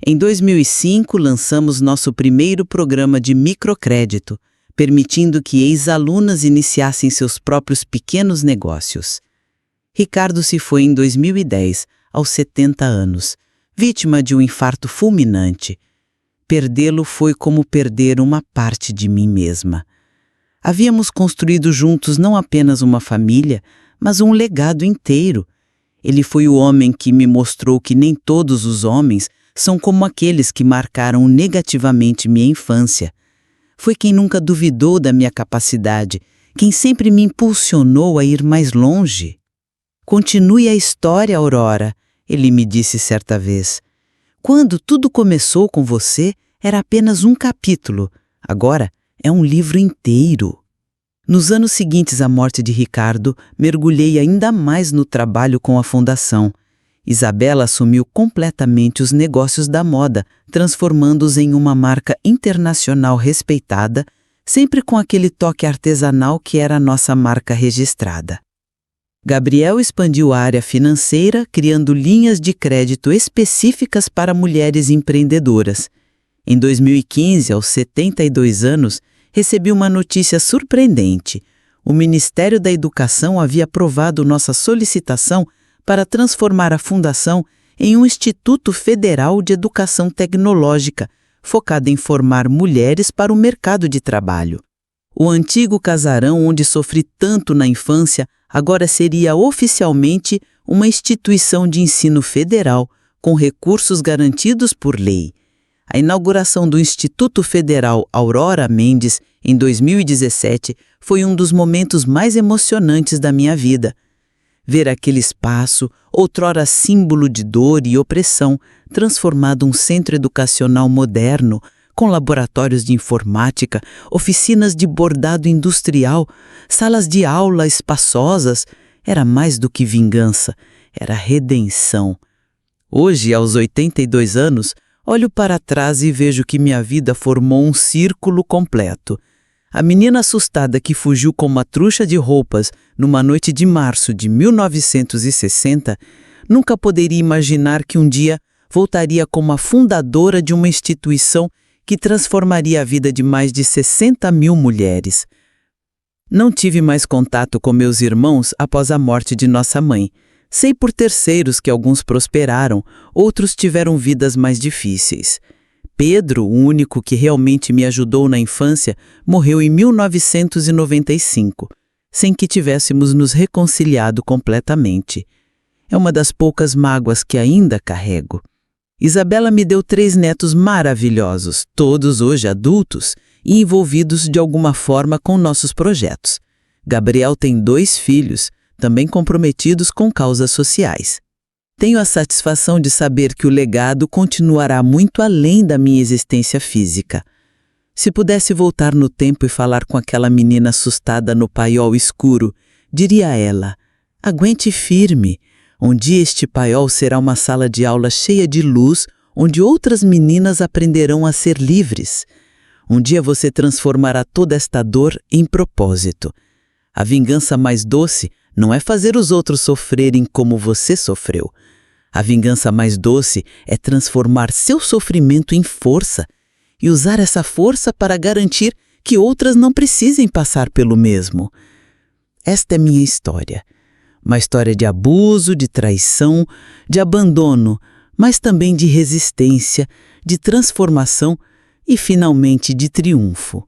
Em 2005, lançamos nosso primeiro programa de microcrédito, permitindo que ex-alunas iniciassem seus próprios pequenos negócios. Ricardo se foi em 2010, aos 70 anos, vítima de um infarto fulminante. Perdê-lo foi como perder uma parte de mim mesma. Havíamos construído juntos não apenas uma família, mas um legado inteiro. Ele foi o homem que me mostrou que nem todos os homens são como aqueles que marcaram negativamente minha infância. Foi quem nunca duvidou da minha capacidade, quem sempre me impulsionou a ir mais longe. Continue a história, Aurora, ele me disse certa vez. Quando tudo começou com você, era apenas um capítulo. Agora é um livro inteiro. Nos anos seguintes à morte de Ricardo, mergulhei ainda mais no trabalho com a fundação. Isabela assumiu completamente os negócios da moda, transformando-os em uma marca internacional respeitada, sempre com aquele toque artesanal que era a nossa marca registrada. Gabriel expandiu a área financeira, criando linhas de crédito específicas para mulheres empreendedoras. Em 2015, aos 72 anos, recebi uma notícia surpreendente. O Ministério da Educação havia aprovado nossa solicitação para transformar a Fundação em um Instituto Federal de Educação Tecnológica, focado em formar mulheres para o mercado de trabalho. O antigo casarão onde sofri tanto na infância agora seria oficialmente uma instituição de ensino federal com recursos garantidos por lei. A inauguração do Instituto Federal Aurora Mendes, em 2017, foi um dos momentos mais emocionantes da minha vida. ver aquele espaço, outrora símbolo de dor e opressão, transformado um centro educacional moderno, com laboratórios de informática, oficinas de bordado industrial, salas de aula espaçosas, era mais do que vingança, era redenção. Hoje, aos 82 anos, olho para trás e vejo que minha vida formou um círculo completo. A menina assustada que fugiu com uma trouxa de roupas numa noite de março de 1960 nunca poderia imaginar que um dia voltaria como a fundadora de uma instituição que transformaria a vida de mais de 60 mil mulheres. Não tive mais contato com meus irmãos após a morte de nossa mãe. Sei por terceiros que alguns prosperaram, outros tiveram vidas mais difíceis. Pedro, o único que realmente me ajudou na infância, morreu em 1995, sem que tivéssemos nos reconciliado completamente. É uma das poucas mágoas que ainda carrego. Isabela me deu 3 netos maravilhosos, todos hoje adultos e envolvidos de alguma forma com nossos projetos. Gabriel tem 2 filhos, também comprometidos com causas sociais. Tenho a satisfação de saber que o legado continuará muito além da minha existência física. Se pudesse voltar no tempo e falar com aquela menina assustada no paiol escuro, diria a ela: aguente firme. Um dia este paiol será uma sala de aula cheia de luz, onde outras meninas aprenderão a ser livres. Um dia você transformará toda esta dor em propósito. A vingança mais doce não é fazer os outros sofrerem como você sofreu. A vingança mais doce é transformar seu sofrimento em força e usar essa força para garantir que outras não precisem passar pelo mesmo. Esta é minha história. Uma história de abuso, de traição, de abandono, mas também de resistência, de transformação e, finalmente, de triunfo.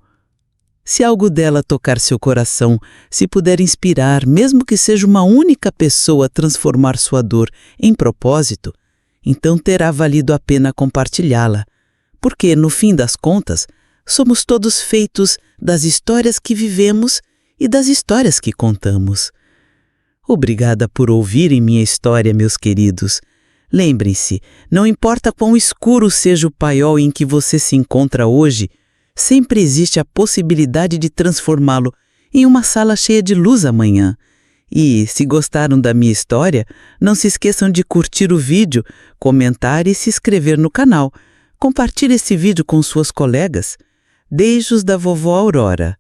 Se algo dela tocar seu coração, se puder inspirar, mesmo que seja uma única pessoa a transformar sua dor em propósito, então terá valido a pena compartilhá-la, porque, no fim das contas, somos todos feitos das histórias que vivemos e das histórias que contamos. Obrigada por ouvirem minha história, meus queridos. Lembrem-se, não importa quão escuro seja o paiol em que você se encontra hoje, sempre existe a possibilidade de transformá-lo em uma sala cheia de luz amanhã. E, se gostaram da minha história, não se esqueçam de curtir o vídeo, comentar e se inscrever no canal. Compartilhe esse vídeo com suas colegas. Beijos da vovó Aurora.